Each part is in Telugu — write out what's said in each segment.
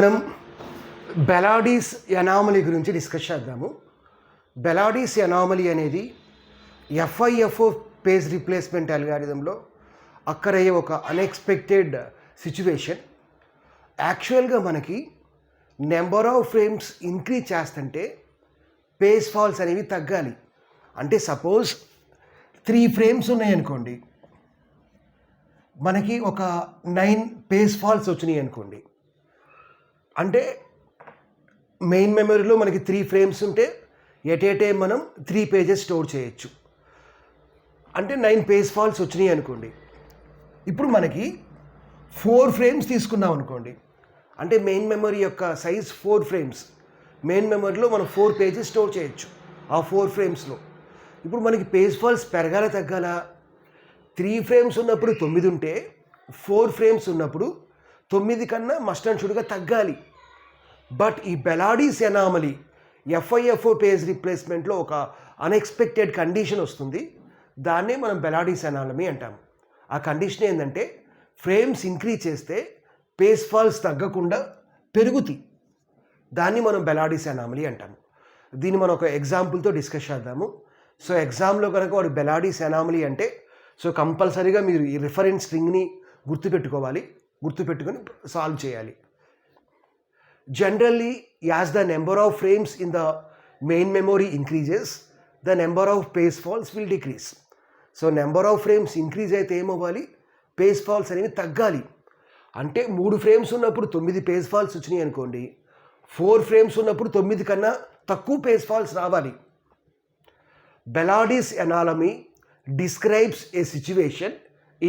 మనం బెలాడీస్ అనామలీ గురించి డిస్కస్ చేద్దాము. బెలాడీస్ అనామలీ అనేది ఎఫ్ఐఎఫ్ఓ పేజ్ రీప్లేస్మెంట్ అల్గారిథంలో అక్కరయ్యే ఒక అన్ఎక్స్పెక్టెడ్ సిచ్యువేషన్. యాక్చువల్గా మనకి నెంబర్ ఆఫ్ ఫ్రేమ్స్ ఇంక్రీజ్ చేస్తుంటే పేజ్ ఫాల్స్ అనేవి తగ్గాలి. అంటే సపోజ్ 3 ఫ్రేమ్స్ ఉన్నాయనుకోండి, మనకి ఒక 9 పేజ్ ఫాల్స్ వచ్చినాయి అనుకోండి. అంటే మెయిన్ మెమరీలో మనకి 3 ఫ్రేమ్స్ ఉంటే ఎట్ ఏ టైం మనం 3 పేజెస్ స్టోర్ చేయొచ్చు. అంటే 9 పేజ్ ఫాల్స్ వచ్చినాయి అనుకోండి. ఇప్పుడు మనకి 4 ఫ్రేమ్స్ తీసుకున్నాం అనుకోండి, అంటే మెయిన్ మెమరీ యొక్క సైజ్ 4 ఫ్రేమ్స్. మెయిన్ మెమరీలో మనం 4 పేజెస్ స్టోర్ చేయొచ్చు ఆ 4 ఫ్రేమ్స్లో. ఇప్పుడు మనకి పేజ్ ఫాల్స్ పెరగాల తగ్గాల? 3 ఫ్రేమ్స్ ఉన్నప్పుడు 9 ఉంటే 4 ఫ్రేమ్స్ ఉన్నప్పుడు 9 కన్నా మస్ట్ అండ్ షుడ్గా తగ్గాలి. బట్ ఈ బెలాడీస్ అనామలీ ఎఫ్ఐఎఫ్ఓ పేజ్ రీప్లేస్మెంట్లో ఒక అన్ఎక్స్పెక్టెడ్ కండిషన్ వస్తుంది. దాన్నే మనం బెలాడీస్ అనామలీ అంటాము. ఆ కండిషన్ ఏంటంటే ఫ్రేమ్స్ ఇంక్రీజ్ చేస్తే పేజ్ ఫాల్స్ తగ్గకుండా పెరుగుతాయి. దాన్ని మనం బెలాడీస్ అనామలీ అంటాము. దీన్ని మనం ఒక ఎగ్జాంపుల్తో డిస్కస్ చేద్దాము. సో ఎగ్జామ్లో కనుక వాడు బెలాడీస్ అనామలీ అంటే సో కంపల్సరీగా మీరు ఈ రిఫరెన్స్ స్ట్రింగ్ని గుర్తుపెట్టుకొని సాల్వ్ చేయాలి. Generally, as the number of frames in the main memory increases, the number of page faults will decrease. So, number of frames increase అయితే ఏమవ్వాలి? పేజ్ ఫాల్స్ అనేవి తగ్గాలి. అంటే 3 ఫ్రేమ్స్ ఉన్నప్పుడు 9 పేజ్ ఫాల్స్ వచ్చినాయి అనుకోండి, 4 ఫ్రేమ్స్ ఉన్నప్పుడు 9 కన్నా తక్కువ పేజ్ ఫాల్స్ రావాలి. బెలాడీస్ anomaly describes a situation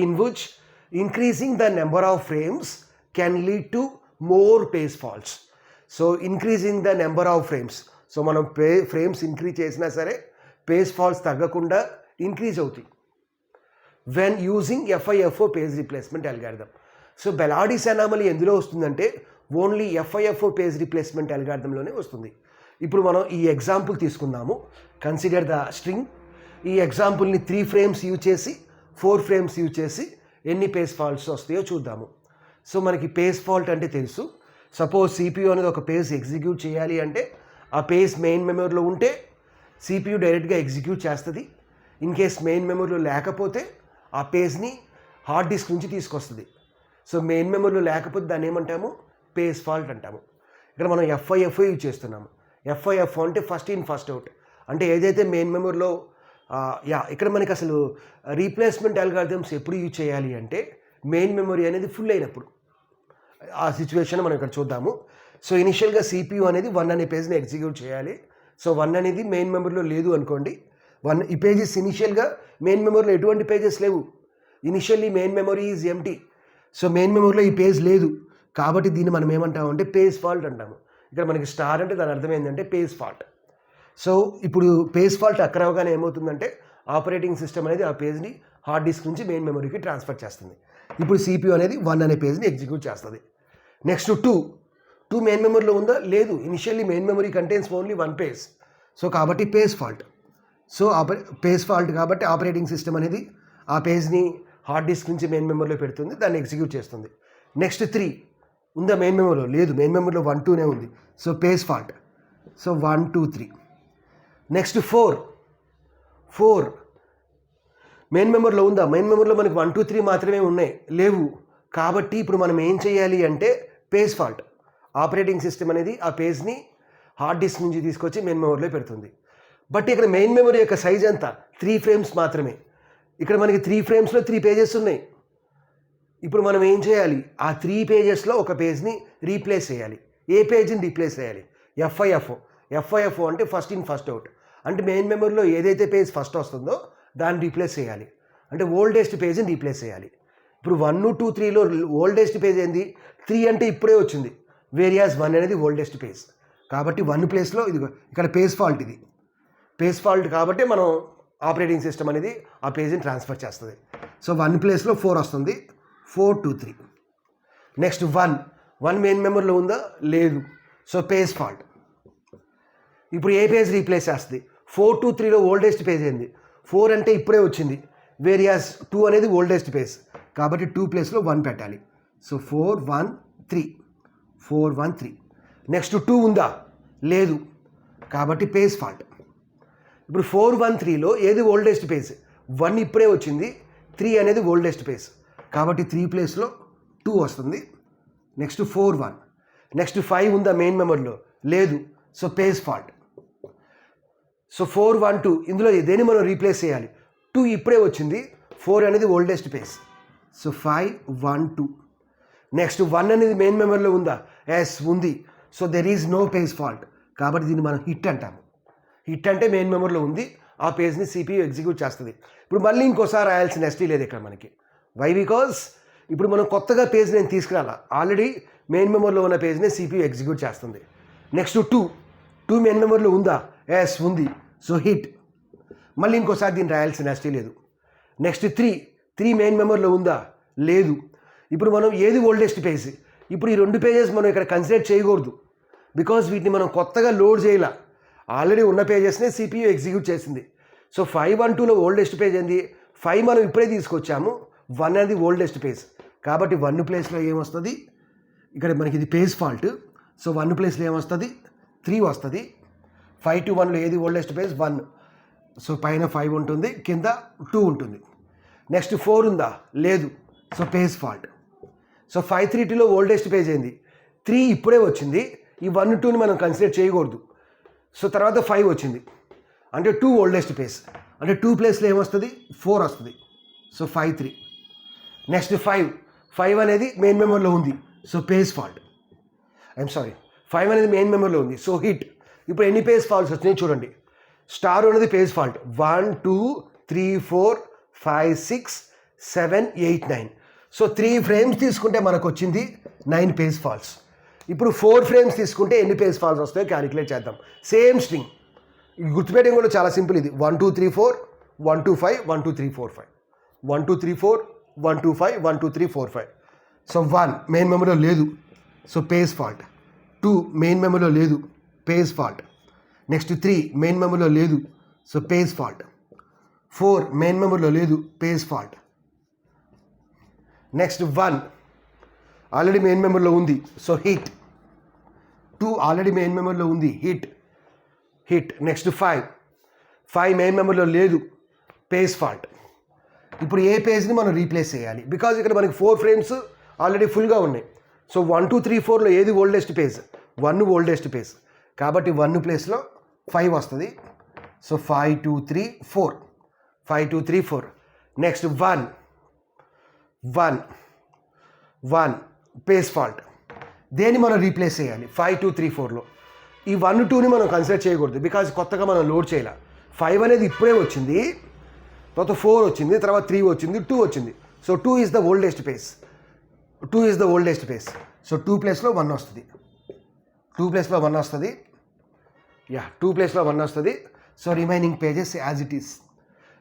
in which increasing the number of frames can lead to more page faults. So increasing the number of frames. So మనం ఫ్రేమ్స్ ఇంక్రీజ్ చేసినా సరే పేజ్ ఫాల్స్ తగ్గకుండా ఇంక్రీజ్ అవుతాయి when using FIFO page replacement algorithm. So Belady's anomaly ఎందులో వస్తుందంటే ఓన్లీ ఎఫ్ఐఎఫ్ఓ పేజ్ రీప్లేస్మెంట్ అల్గారిథంలోనే వస్తుంది. ఇప్పుడు మనం ఈ ఎగ్జాంపుల్ తీసుకుందాము. Consider the string. ఈ ఎగ్జాంపుల్ని 3 ఫ్రేమ్స్ యూజ్ చేసి 4 ఫ్రేమ్స్ యూజ్ చేసి ఎన్ని పేజ్ ఫాల్ట్స్ వస్తాయో చూద్దాము. సో మనకి పేజ్ ఫాల్ట్ అంటే తెలుసు. సపోజ్ సిపియూ అనేది ఒక పేజ్ ఎగ్జిక్యూట్ చేయాలి అంటే ఆ పేజ్ మెయిన్ మెమరీలో ఉంటే సిపియూ డైరెక్ట్గా ఎగ్జిక్యూట్ చేస్తుంది. ఇన్ కేస్ మెయిన్ మెమరీలో లేకపోతే ఆ పేజ్ని హార్డ్ డిస్క్ నుంచి తీసుకొస్తుంది. సో మెయిన్ మెమరీలో లేకపోతే దాన్ని ఏమంటాము? పేజ్ ఫాల్ట్ అంటాము. ఇక్కడ మనం ఎఫ్ఐఎఫ్ఓ యూజ్ చేస్తున్నాము. ఎఫ్ఐఎఫ్ఓ అంటే ఫస్ట్ ఇన్ ఫస్ట్ అవుట్. అంటే ఏదైతే మెయిన్ మెమరీలో ఇక్కడ మనకి అసలు రీప్లేస్మెంట్ అల్గారిథమ్స్ ఎప్పుడు యూజ్ చేయాలి అంటే మెయిన్ మెమరీ అనేది ఫుల్ అయినప్పుడు. ఆ సిచ్యువేషన్ మనం ఇక్కడ చూద్దాము. సో ఇనిషియల్గా సిపియూ అనేది 1 అనే పేజ్ని ఎగ్జిక్యూట్ చేయాలి. సో 1 అనేది మెయిన్ మెమరీలో లేదు అనుకోండి. ఈ పేజెస్ ఇనిషియల్గా మెయిన్ మెమరీలో ఎటువంటి పేజెస్ లేవు. Initially main memory is empty. So main మెమరీలో ఈ పేజ్ లేదు కాబట్టి దీన్ని మనం ఏమంటామంటే పేజ్ ఫాల్ట్ అంటాము. ఇక్కడ మనకి స్టార్ అంటే దాని అర్థం ఏంటంటే పేజ్ ఫాల్ట్. సో ఇప్పుడు పేజ్ ఫాల్ట్ అక్కర్ అవగానే ఏమవుతుందంటే ఆపరేటింగ్ సిస్టమ్ అనేది ఆ పేజ్ని హార్డ్ డిస్క్ నుంచి మెయిన్ మెమరీకి ట్రాన్స్ఫర్ చేస్తుంది. ఇప్పుడు సిపియూ అనేది 1 అనే పేజ్ని ఎగ్జిక్యూట్ చేస్తుంది. నెక్స్ట్ 2 మెయిన్ మెమరీలో ఉందా? లేదు. Initially main memory contains only 1 page. So కాబట్టి page fault. So page fault కాబట్టి ఆపరేటింగ్ సిస్టమ్ అనేది ఆ పేజ్ని హార్డ్ డిస్క్ నుంచి మెయిన్ మెమరీలో పెడుతుంది, దాన్ని ఎగ్జిక్యూట్ చేస్తుంది. నెక్స్ట్ 3 ఉందా మెయిన్ మెమరీలో? లేదు. మెయిన్ మెమరీలో 1, 2నే ఉంది. So page fault. So 1, 2, 3. Next 4 main మెమరీలో ఉందా? మెయిన్ మెమరీలో మనకి 1, 2, 3 మాత్రమే ఉన్నాయి, లేవు. కాబట్టి ఇప్పుడు మనం ఏం చేయాలి అంటే పేజ్ ఫాల్ట్. ఆపరేటింగ్ సిస్టమ్ అనేది ఆ పేజ్ని హార్డ్ డిస్క్ నుంచి తీసుకొచ్చి మెయిన్ మెమరీలో పెడుతుంది. బట్ ఇక్కడ మెయిన్ మెమరీ యొక్క సైజ్ ఎంత? 3 ఫ్రేమ్స్ మాత్రమే. ఇక్కడ మనకి 3 ఫ్రేమ్స్లో 3 పేజెస్ ఉన్నాయి. ఇప్పుడు మనం ఏం చేయాలి? ఆ 3 పేజెస్లో ఒక పేజ్ని రీప్లేస్ చేయాలి. ఏ పేజ్ని రీప్లేస్ చేయాలి? ఎఫ్ఐఎఫ్ఓ అంటే ఫస్ట్ ఇన్ ఫస్ట్ అవుట్. అంటే మెయిన్ మెమరీలో ఏదైతే పేజ్ ఫస్ట్ వస్తుందో దాన్ని రీప్లేస్ చేయాలి. అంటే ఓల్డెస్ట్ పేజ్ని రీప్లేస్ చేయాలి. ఇప్పుడు 1, 2, 3లో ఓల్డెస్ట్ పేజ్ ఏంది? 3 అంటే ఇప్పుడే వచ్చింది. వేరియాస్ 1 అనేది ఓల్డెస్ట్ పేజ్. కాబట్టి 1 ప్లేస్లో ఇది ఇక్కడ పేజ్ ఫాల్ట్. ఇది పేజ్ ఫాల్ట్ కాబట్టి మనం ఆపరేటింగ్ సిస్టమ్ అనేది ఆ పేజ్ని ట్రాన్స్ఫర్ చేస్తుంది. సో 1 ప్లేస్లో 4 వస్తుంది. 4, 2, 3. నెక్స్ట్ 1 మెయిన్ మెమరీలో ఉందా? లేదు. So page fault. ఇప్పుడు ఏ పేజ్ రీప్లేస్ చేస్తుంది? 4, 2, 3లో ఓల్డెస్ట్ పేజ్ ఏంది? 4 అంటే ఇప్పుడే వచ్చింది. వేరియాస్ 2 అనేది ఓల్డెస్ట్ పేజ్ కాబట్టి 2 ప్లేస్లో 1 పెట్టాలి. సో 4, 1, 3. 413. నెక్స్ట్ 2 ఉందా? లేదు, కాబట్టి పేజ్ ఫాల్ట్. ఇప్పుడు 413లో ఏది ఓల్డెస్ట్ పేజ్? 1 ఇప్పుడే వచ్చింది, 3 అనేది ఓల్డెస్ట్ పేజ్, కాబట్టి 3 ప్లేస్లో 2 వస్తుంది. నెక్స్ట్ 41. నెక్స్ట్ 5 ఉందా మెయిన్ మెమరీలో? లేదు, సో పేజ్ ఫాల్ట్. సో 412 ఇందులో దేన్ని మనం రీప్లేస్ చేయాలి? 2 ఇప్పుడే వచ్చింది, 4 అనేది ఓల్డెస్ట్ పేజ్, సో 512. నెక్స్ట్ 1 అనేది మెయిన్ మెమరీలో ఉందా? ఎస్ ఉంది, so there is no page fault, కాబట్టి దీన్ని మనం హిట్ అంటాము. హిట్ అంటే మెయిన్ మెమరీలో ఉంది, ఆ పేజ్ని CPU ఎగ్జిక్యూట్ చేస్తుంది. ఇప్పుడు మళ్ళీ ఇంకోసారి రాయాల్సిన నెస్టీ లేదు ఇక్కడ మనకి. వై? బికాజ్ ఇప్పుడు మనం కొత్తగా పేజ్ నేను తీసుకురాలా, ఆల్రెడీ మెయిన్ మెమరీలో ఉన్న పేజ్ని CPU ఎగ్జిక్యూట్ చేస్తుంది. నెక్స్ట్ 2 మెయిన్ మెమరీలో ఉందా? ఎస్ ఉంది, సో హిట్. మళ్ళీ ఇంకోసారి దీన్ని రాయాల్సిన నెస్టీ లేదు. నెక్స్ట్ 3 మెయిన్ మెమరీలో ఉందా? లేదు. ఇప్పుడు మనం ఏది ఓల్డెస్ట్ పేజ్? ఇప్పుడు ఈ 2 పేజెస్ మనం ఇక్కడ కన్సిడర్ చేయకూడదు, బికాజ్ వీటిని మనం కొత్తగా లోడ్ చేయాల, ఆల్రెడీ ఉన్న పేజెస్నే CPU ఎగ్జిక్యూట్ చేసింది. సో 512లో ఓల్డెస్ట్ పేజ్ ఏంది? 5 మనం ఇప్పుడే తీసుకొచ్చాము, 1 అనేది ఓల్డెస్ట్ పేజ్, కాబట్టి 1 ప్లేస్లో ఏమొస్తుంది? ఇక్కడ మనకి ఇది పేజ్ ఫాల్ట్, సో 1 ప్లేస్లో ఏమొస్తుంది? 3 వస్తుంది. 5 to 1లో ఏది ఓల్డెస్ట్ పేజ్? 1, సో పైన 5 ఉంటుంది, కింద 2 ఉంటుంది. నెక్స్ట్ 4 ఉందా? లేదు, సో పేజ్ ఫాల్ట్. సో 532లో ఓల్డెస్ట్ పేజ్ ఏంది? 3 ఇప్పుడే వచ్చింది, ఈ 1, 2ని మనం కన్సిడర్ చేయకూడదు. సో తర్వాత 5 వచ్చింది, అంటే 2 ఓల్డెస్ట్ పేజ్, అంటే 2 ప్లేస్లో ఏమొస్తుంది? 4 వస్తుంది, సో 53. నెక్స్ట్ 5 అనేది మెయిన్ మెమరీలో ఉంది, so page fault. I'm sorry, 5 అనేది మెయిన్ మెమరీలో ఉంది, సో హిట్. ఇప్పుడు ఎన్ని పేజ్ ఫాల్ట్స్ వచ్చినాయి చూడండి. స్టార్ అనేది పేజ్ ఫాల్ట్, 1 2 3 4 5 6 7 8 9. సో 3 ఫ్రేమ్స్ తీసుకుంటే మనకు వచ్చింది 9 పేజ్ ఫాల్ట్స్. ఇప్పుడు 4 ఫ్రేమ్స్ తీసుకుంటే ఎన్ని పేజ్ ఫాల్ట్స్ వస్తాయో క్యాలిక్యులేట్ చేద్దాం. సేమ్ స్ట్రింగ్, గుర్తుపెట్టడం కూడా చాలా సింపుల్. ఇది 1 2 3 4 1 2 5 1 2 3 4 5 1 2 3 4 1 2 5 1 2 3 4 5. సో 1 మెయిన్ మెమరీలో లేదు, సో పేజ్ ఫాల్ట్. 2 మెయిన్ మెమరీలో లేదు, పేజ్ ఫాల్ట్. నెక్స్ట్ 3 మెయిన్ మెమరీలో లేదు, సో పేజ్ ఫాల్ట్. 4 మెయిన్ మెమరీలో లేదు, page fault. Next 1 already main మెమరీలో ఉంది, సో హిట్. 2 ఆల్రెడీ మెయిన్ మెమరీలో ఉంది, హిట్. నెక్స్ట్ 5 మెయిన్ మెమరీలో లేదు, పేజ్ ఫాల్ట్. ఇప్పుడు ఏ పేజ్ని మనం రీప్లేస్ చేయాలి? బికాజ్ ఇక్కడ మనకి 4 ఫ్రేమ్స్ ఆల్రెడీ ఫుల్గా ఉన్నాయి. సో 1 2 3 4లో ఏది ఓల్డెస్ట్ పేజ్? 1 ఓల్డెస్ట్ పేజ్, కాబట్టి 1 ప్లేస్లో 5 వస్తుంది, సో 5 2 3 4 5 2 3 4. Next 1 page fault. దేన్ని మనం రీప్లేస్ చేయాలి? 5 2 3 4లో. ఈ 1 2ని మనం కన్సిడర్ చేయకూడదు, బికాజ్ కొత్తగా మనం లోడ్ చేయాలి. 5 అనేది ఇప్పుడే వచ్చింది, తర్వాత 4 వచ్చింది, తర్వాత 3 వచ్చింది, 2 వచ్చింది, so 2 is the oldest page. So 2 ప్లేస్లో 1 వస్తుంది, 2 ప్లేస్లో 1 వస్తుంది. 2 ప్లేస్లో 1 వస్తుంది, so remaining pages as it is.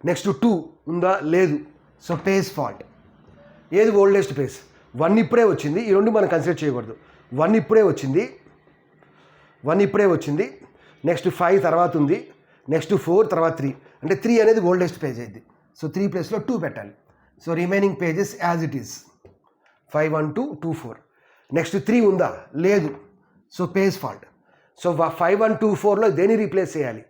Next 2 ఉందా? లేదు, సో పేజ్ ఫాల్ట్. ఏది ఓల్డెస్ట్ పేజ్? 1 ఇప్పుడే వచ్చింది, ఈ 2 మనం కన్సిడర్ చేయకూడదు. 1 ఇప్పుడే వచ్చింది, నెక్స్ట్ 5 తర్వాత ఉంది, నెక్స్ట్ 4 తర్వాత 3, అంటే 3 అనేది ఓల్డెస్ట్ పేజ్ అయింది, సో 3 ప్లేస్లో 2 పెట్టాలి. So remaining pages as it is, 5 1 2 2 4. Next 3 ఉందా? లేదు, సో పేజ్ ఫాల్ట్. సో 5 1 2 4లో దేన్ని రీప్లేస్ చేయాలి?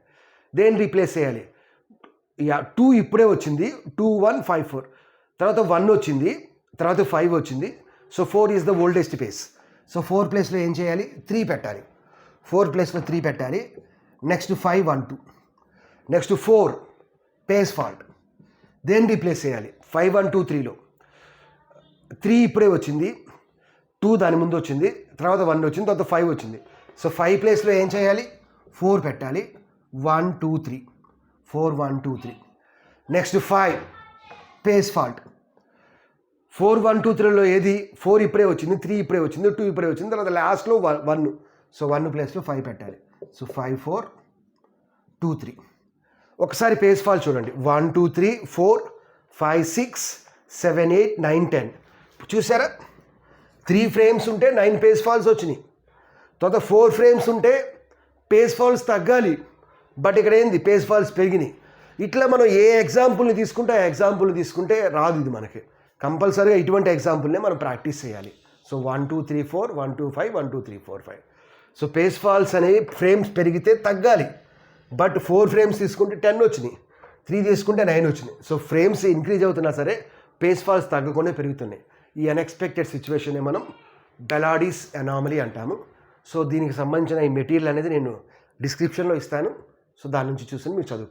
2 ఇప్పుడే వచ్చింది, 2 1 5 4, తర్వాత 1 వచ్చింది, తర్వాత 5 వచ్చింది, so 4 is the oldest page. So 4 ప్లేస్లో ఏం చేయాలి? 3 పెట్టాలి, 4 ప్లేస్లో 3 పెట్టాలి. నెక్స్ట్ 5 1 2. Next 4 page fault. దేన్ని రీప్లేస్ చేయాలి? 5 1 2 3లో 3 ఇప్పుడే వచ్చింది, 2 దాని ముందు వచ్చింది, తర్వాత 1 వచ్చింది, తర్వాత 5 వచ్చింది, సో 5 ప్లేస్లో ఏం చేయాలి? 4 పెట్టాలి, 1 2 3 4 1 2 3. Next 5 page fault. 4 1 2 3లో ఏది? 4 ఇప్పుడే వచ్చింది, 3 ఇప్పుడే వచ్చింది, 2 ఇప్పుడే వచ్చింది, తర్వాత లాస్ట్లో 1, సో 1 ప్లేస్లో 5 పెట్టాలి, సో 5 4 2 3. ఒకసారి పేజ్ ఫాల్ట్ చూడండి, 1 2 3 4 5 6 7 8 9 10. చూసారా? 3 ఫ్రేమ్స్ ఉంటే 9 పేజ్ ఫాల్ట్స్ వచ్చినాయి, తర్వాత 4 ఫ్రేమ్స్ ఉంటే పేజ్ ఫాల్ట్స్ తగ్గాలి, బట్ ఇక్కడ ఏంది? పేజ్ ఫాల్ట్స్ పెరిగినాయి. ఇట్లా మనం ఏ ఎగ్జాంపుల్ని తీసుకుంటే ఆ ఎగ్జాంపుల్ని తీసుకుంటే రాదు ఇది మనకి. కంపల్సరీగా ఇటువంటి ఎగ్జాంపుల్నే మనం ప్రాక్టీస్ చేయాలి. సో 1 2 3 4 1 2 5 1 2 3 4 5. సో పేస్ ఫాల్స్ అనేవి ఫ్రేమ్స్ పెరిగితే తగ్గాలి, బట్ 4 ఫ్రేమ్స్ తీసుకుంటే 10 వచ్చినాయి, 3 తీసుకుంటే 9 వచ్చినాయి. సో ఫ్రేమ్స్ ఇంక్రీజ్ అవుతున్నా సరే పేస్ ఫాల్స్ తగ్గకుండా పెరుగుతున్నాయి. ఈ అన్ఎక్స్పెక్టెడ్ సిచ్యువేషన్ని మనం బెలాడీస్ అనామలీ అంటాము. సో దీనికి సంబంధించిన ఈ మెటీరియల్ అనేది నేను డిస్క్రిప్షన్లో ఇస్తాను. సో దాని నుంచి చూసి మీరు చదువుకోండి.